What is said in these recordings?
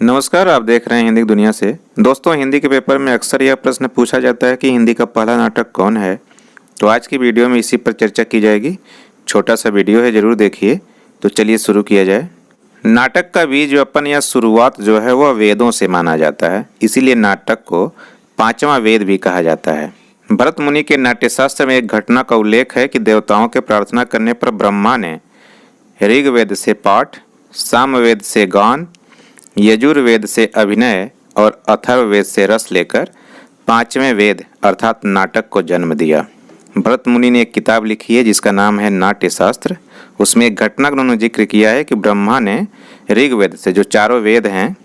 नमस्कार, आप देख रहे हैं हिंदी की दुनिया से। दोस्तों, हिंदी के पेपर में अक्सर यह प्रश्न पूछा जाता है कि हिंदी का पहला नाटक कौन है। तो आज की वीडियो में इसी पर चर्चा की जाएगी। छोटा सा वीडियो है, जरूर देखिए। तो चलिए शुरू किया जाए। नाटक का बीज वपन या शुरुआत जो है वह वेदों से माना जाता है, इसीलिए नाटक को पांचवा वेद भी कहा जाता है। भरत मुनि के नाट्यशास्त्र में एक घटना का उल्लेख है कि देवताओं के प्रार्थना करने पर ब्रह्मा ने ऋग्वेद से पाठ, सामवेद से गान, यजुर्वेद से अभिनय और अथर्ववेद से रस लेकर पांचवें वेद अर्थात नाटक को जन्म दिया। भरत मुनि ने एक किताब लिखी है जिसका नाम है नाट्यशास्त्र। उसमें एक घटना का उन्होंने जिक्र किया है कि ब्रह्मा ने ऋग्वेद से, जो चारों वेद हैं,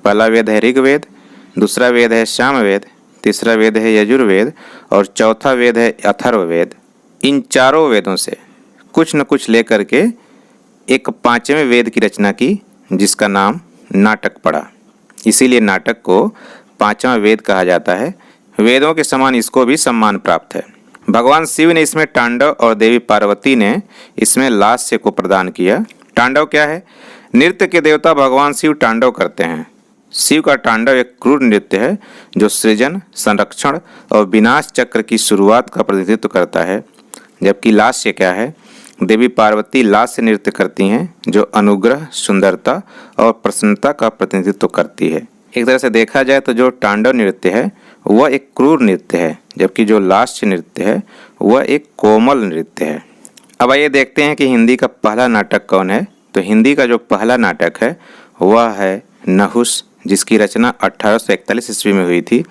पहला वेद है ऋग्वेद, दूसरा वेद है सामवेद, तीसरा वेद है यजुर्वेद और चौथा वेद है अथर्ववेद। इन चारों वेदों से कुछ न कुछ लेकर के एक पांचवें वेद की रचना की, जिसका नाम नाटक पड़ा। इसीलिए नाटक को पांचवा वेद कहा जाता है। वेदों के समान इसको भी सम्मान प्राप्त है। भगवान शिव ने इसमें तांडव और देवी पार्वती ने इसमें लास्य को प्रदान किया। तांडव क्या है? नृत्य के देवता भगवान शिव तांडव करते हैं। शिव का तांडव एक क्रूर नृत्य है जो सृजन, संरक्षण और विनाश चक्र की शुरुआत का प्रतिनिधित्व करता है। जबकि लास्य क्या है? देवी पार्वती लास्य नृत्य करती हैं जो अनुग्रह, सुंदरता और प्रसन्नता का प्रतिनिधित्व करती है। एक तरह से देखा जाए तो जो तांडव नृत्य है वह एक क्रूर नृत्य है, जबकि जो लास्य नृत्य है वह एक कोमल नृत्य है। अब आइए देखते हैं कि हिंदी का पहला नाटक कौन है। तो हिंदी का जो पहला नाटक है वह है नहुस, जिसकी रचना 1841 ईस्वी में हुई थी।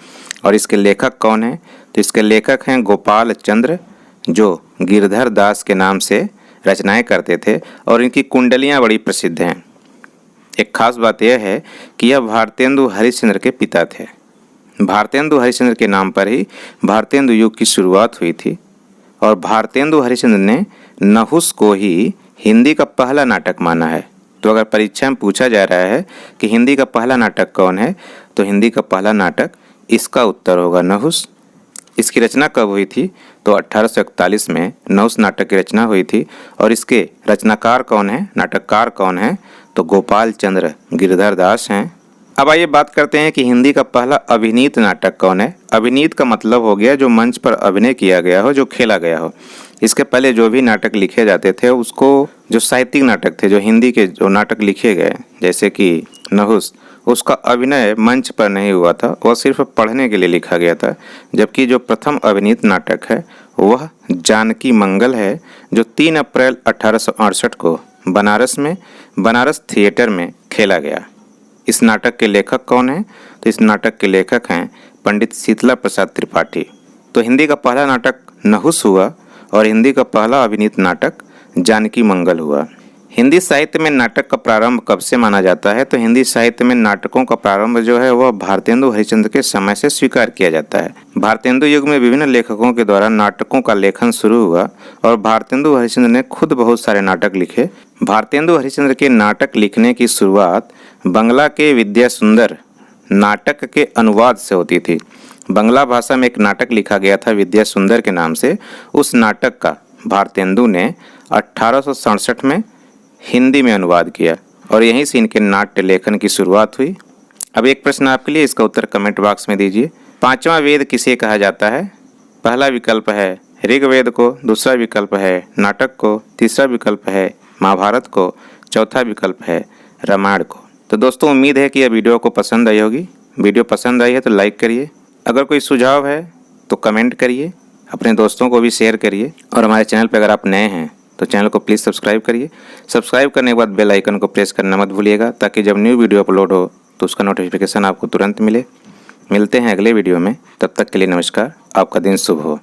और इसके लेखक कौन है? तो इसके लेखक हैं गोपाल चंद्र, जो गिरधर दास के नाम से रचनाएं करते थे और इनकी कुंडलियां बड़ी प्रसिद्ध हैं। एक खास बात यह है कि यह भारतेंदु हरिश्चंद्र के पिता थे। भारतेंदु हरिश्चंद्र के नाम पर ही भारतेंदु युग की शुरुआत हुई थी और भारतेंदु हरिश्चंद्र ने नहुस को ही हिंदी का पहला नाटक माना है। तो अगर परीक्षा में पूछा जा रहा है कि हिंदी का पहला नाटक कौन है, तो हिंदी का पहला नाटक इसका उत्तर होगा नहुस। इसकी रचना कब हुई थी? तो 1841 में नहुस नाटक की रचना हुई थी। और इसके रचनाकार कौन है, नाटककार कौन है? तो गोपाल चंद्र गिरधर दास हैं। अब आइए बात करते हैं कि हिंदी का पहला अभिनीत नाटक कौन है। अभिनीत का मतलब हो गया जो मंच पर अभिनय किया गया हो, जो खेला गया हो। इसके पहले जो भी नाटक लिखे जाते थे उसको, जो साहित्यिक नाटक थे, जो हिंदी के जो नाटक लिखे गए जैसे कि नहुस, उसका अभिनय मंच पर नहीं हुआ था, वह सिर्फ पढ़ने के लिए लिखा गया था। जबकि जो प्रथम अभिनीत नाटक है वह जानकी मंगल है, जो 3 अप्रैल 1868 को बनारस में बनारस थिएटर में खेला गया। इस नाटक के लेखक कौन है? तो इस नाटक के लेखक हैं पंडित शीतला प्रसाद त्रिपाठी। तो हिंदी का पहला नाटक नहुस हुआ और हिंदी का पहला अभिनीत नाटक जानकी मंगल हुआ। हिंदी साहित्य में नाटक का प्रारंभ कब से माना जाता है? तो हिंदी साहित्य में नाटकों का प्रारंभ जो है वह भारतेंदु हरिश्चंद्र के समय से स्वीकार किया जाता है। भारतेंदु युग में विभिन्न लेखकों के द्वारा नाटकों का लेखन शुरू हुआ और भारतेंदु हरिश्चंद्र ने खुद बहुत सारे नाटक लिखे। भारतेंदु हरिश्चंद्र के नाटक लिखने की शुरुआत बंगला के विद्या सुंदर नाटक के अनुवाद से होती थी। बंगला भाषा में एक नाटक लिखा गया था विद्या सुंदर के नाम से। उस नाटक का भारतेंदु ने 1867 में हिंदी में अनुवाद किया और यहीं से इनके नाट्य लेखन की शुरुआत हुई। अब एक प्रश्न आपके लिए, इसका उत्तर कमेंट बॉक्स में दीजिए। पांचवा वेद किसे कहा जाता है? पहला विकल्प है ऋग्वेद को, दूसरा विकल्प है नाटक को, तीसरा विकल्प है महाभारत को, चौथा विकल्प है रामायण को। तो दोस्तों, उम्मीद है कि यह वीडियो को पसंद आई होगी। वीडियो पसंद आई है तो लाइक करिए। अगर कोई सुझाव है तो कमेंट करिए, अपने दोस्तों को भी शेयर करिए। और हमारे चैनल पर अगर आप नए हैं तो चैनल को प्लीज़ सब्सक्राइब करिए। सब्सक्राइब करने के बाद बेल आइकन को प्रेस करना मत भूलिएगा, ताकि जब न्यू वीडियो अपलोड हो तो उसका नोटिफिकेशन आपको तुरंत मिले। मिलते हैं अगले वीडियो में, तब तक के लिए नमस्कार। आपका दिन शुभ हो।